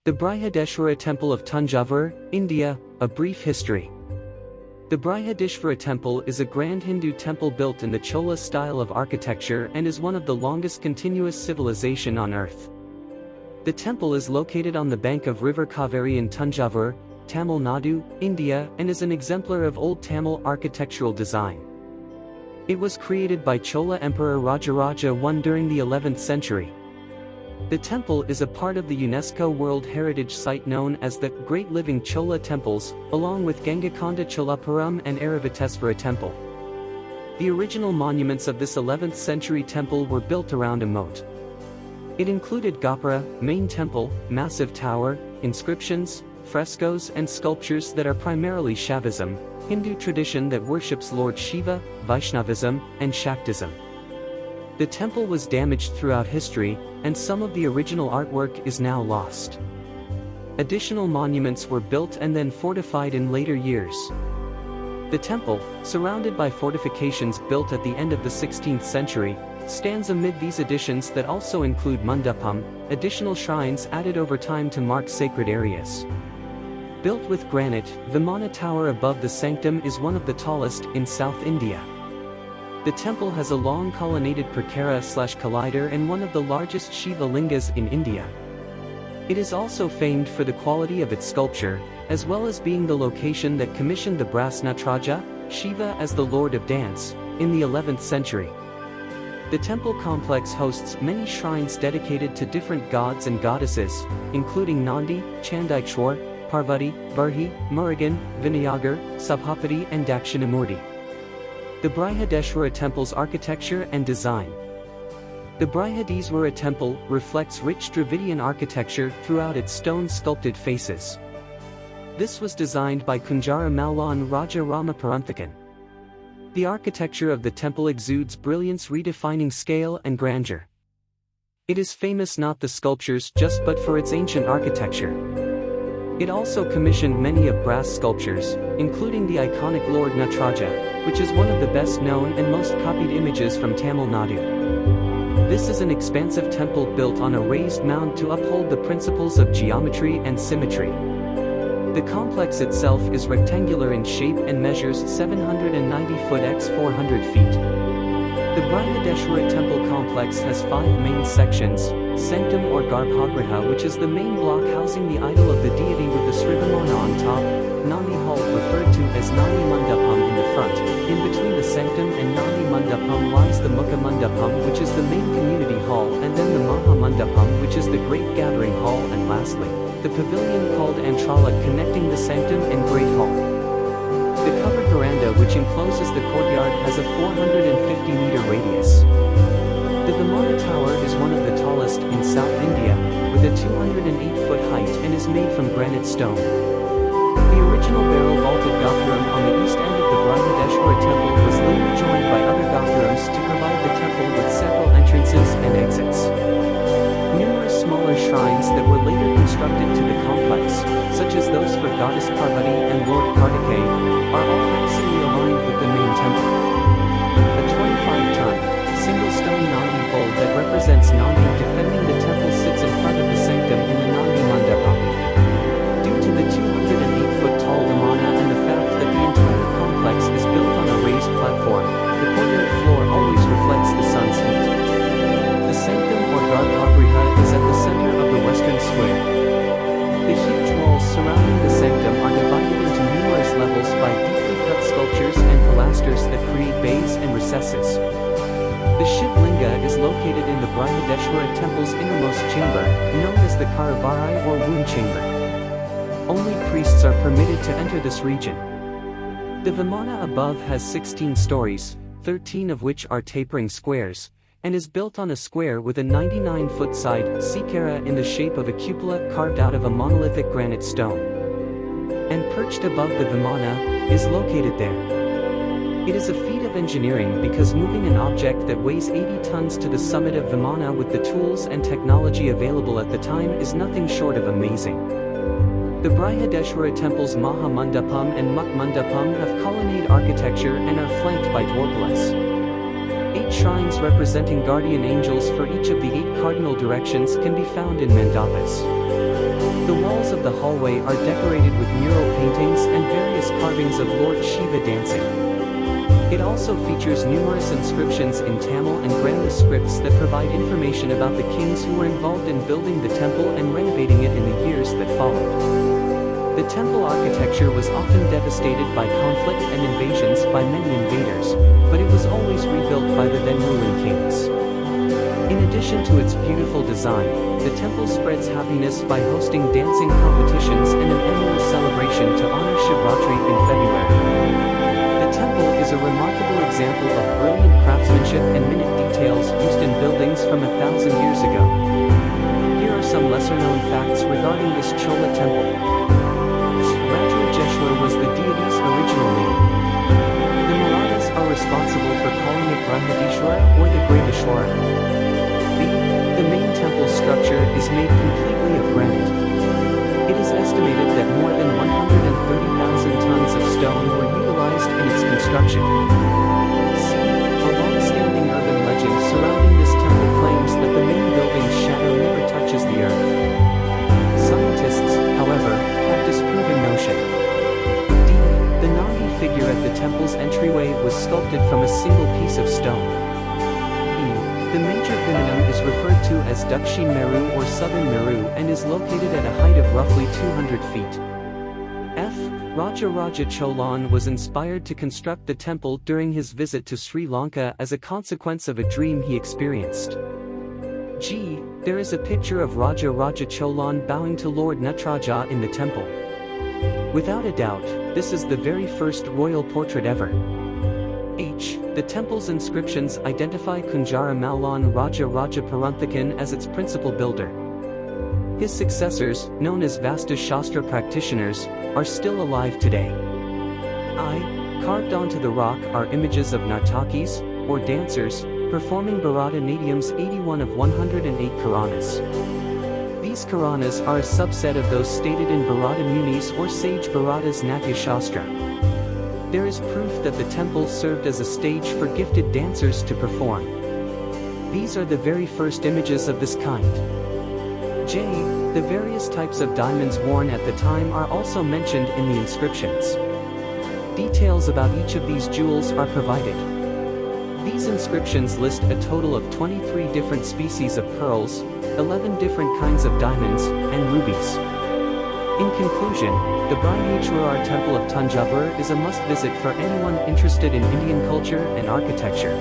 The Brihadeshwara Temple of Thanjavur, India, a brief history. The Brihadeshwara Temple is a grand Hindu temple built in the Chola style of architecture and is one of the longest continuous civilization on earth. The temple is located on the bank of river Kaveri in Thanjavur, Tamil Nadu, India, and is an exemplar of Old Tamil architectural design. It was created by Chola Emperor Rajaraja I during the 11th century. The temple is a part of the UNESCO World Heritage Site known as the Great Living Chola Temples, along with Gangakonda Cholapuram and Brihadeshwara Temple. The original monuments of this 11th century temple were built around a moat. It included Gopura, main temple, massive tower, inscriptions, frescoes and sculptures that are primarily Shaivism, Hindu tradition that worships Lord Shiva, Vaishnavism, and Shaktism. The temple was damaged throughout history, and some of the original artwork is now lost. Additional monuments were built and then fortified in later years. The temple, surrounded by fortifications built at the end of the 16th century, stands amid these additions that also include mandapam, additional shrines added over time to mark sacred areas. Built with granite, Vimana Tower above the sanctum is one of the tallest in South India. The temple has a long colonnaded prakara/collider and one of the largest Shiva lingas in India. It is also famed for the quality of its sculpture, as well as being the location that commissioned the brass Nataraja, Shiva as the Lord of Dance, in the 11th century. The temple complex hosts many shrines dedicated to different gods and goddesses, including Nandi, Chandikeshwar, Parvati, Varhi, Murugan, Vinayagar, Sabhapati and Dakshinamurti. The Brihadeshwara Temple's architecture and design. The Brihadeshwara Temple reflects rich Dravidian architecture throughout its stone-sculpted faces. This was designed by Kunjara Mallan Raja Rama Paranthakan. The architecture of the temple exudes brilliance, redefining scale and grandeur. It is famous not the sculptures just but for its ancient architecture. It also commissioned many of brass sculptures, including the iconic Lord Nataraja, which is one of the best known and most copied images from Tamil Nadu. This is an expansive temple built on a raised mound to uphold the principles of geometry and symmetry. The complex itself is rectangular in shape and measures 790 foot x 400 feet. The Brihadeshwara Temple complex has 5 main sections: Sanctum or Garbhagriha, which is the main block housing the idol of the deity with the Srivimana on top, Nandi Hall referred to as Nandi Mandapam in the front. In between the Sanctum and Nandi Mandapam lies the Mukha Mandapam, which is the main community hall, and then the Maha Mandapam, which is the great gathering hall, and lastly, the pavilion called Antrala connecting the Sanctum and Great Hall. The covered veranda which encloses the courtyard has a 450-meter radius. The Vimana Tower is one of the tallest in South India, with a 208-foot height and is made from granite stone. The original barrel-vaulted Gopuram on the east end of the Brihadeshwara Temple was later joined by other Gopurams to provide the temple with several entrances and exits. Numerous smaller shrines that were later constructed to the complex, such as those for Goddess Parvati and Lord Kartikeya, are all handsomely aligned with the main temple. A 25-ton, single-stone Nandi bull that represents Nandi defending the temple sits in front of the sanctum in the Nandi Mandapam. Due to the 208-foot-tall Vimana and the fact that the entire complex is built on a raised platform, the courtyard floor always reflects the sun's heat. The sanctum or Garbhagriha is at the center of the western square. The huge walls surrounding the sanctum are divided into numerous levels by deeply cut sculptures and pilasters that create bays and recesses. The Shiv Linga is located in the Brihadeshwara Temple's innermost chamber, known as the Karavarai or womb chamber. Only priests are permitted to enter this region. The Vimana above has 16 stories, 13 of which are tapering squares, and is built on a square with a 99-foot side sikara in the shape of a cupola carved out of a monolithic granite stone. And perched above the Vimana, is located there. It is a feat of engineering because moving an object that weighs 80 tons to the summit of Vimana with the tools and technology available at the time is nothing short of amazing. The Brihadeshwara Temple's Maha Mandapam and Mukha Mandapam have colonnade architecture and are flanked by dwarpalas. 8 shrines representing guardian angels for each of the 8 cardinal directions can be found in mandapas. The of the hallway are decorated with mural paintings and various carvings of Lord Shiva dancing. It also features numerous inscriptions in Tamil and Granda scripts that provide information about the kings who were involved in building the temple and renovating it in the years that followed. The temple architecture was often devastated by conflict and invasions by many invaders, but it was always rebuilt by the then ruling kings. In addition to its beautiful design, the temple spreads happiness by hosting dancing competitions and an annual celebration to honor Shivratri in February. The temple is a remarkable example of brilliant craftsmanship and minute details used in buildings from 1,000 years ago. Here are some lesser-known facts regarding this Chola temple. Brihadeshwara was the deity's original name. The Marathas are responsible for calling it Brihadeshwara or the Brihadeshwara. The main temple structure is made completely of granite. It is estimated that more than 130,000 tons of stone were utilized in its construction. A long-standing urban legend surrounding this temple claims that the main building's shadow never touches the earth. Scientists, however, have disproved the notion. The Nadu figure at the temple's entryway was sculpted from a single piece of stone. The major Vimanam is referred to as Dakshin Meru or Southern Meru and is located at a height of roughly 200 feet. Raja Cholan was inspired to construct the temple during his visit to Sri Lanka as a consequence of a dream he experienced. There is a picture of Raja Cholan bowing to Lord Natraja in the temple. Without a doubt, this is the very first royal portrait ever. The temple's inscriptions identify Kunjara Mallan Raja Paranthakan as its principal builder. His successors, known as Vastu Shastra practitioners, are still alive today. Carved onto the rock are images of Nartakis, or dancers, performing Bharata Natyam's 81 of 108 Karanas. These Karanas are a subset of those stated in Bharata Muni's or sage Bharata's Natya Shastra. There is proof that the temple served as a stage for gifted dancers to perform. These are the very first images of this kind. The various types of diamonds worn at the time are also mentioned in the inscriptions. Details about each of these jewels are provided. These inscriptions list a total of 23 different species of pearls, 11 different kinds of diamonds, and rubies. In conclusion, the Brihadeshwara Temple of Thanjavur is a must-visit for anyone interested in Indian culture and architecture.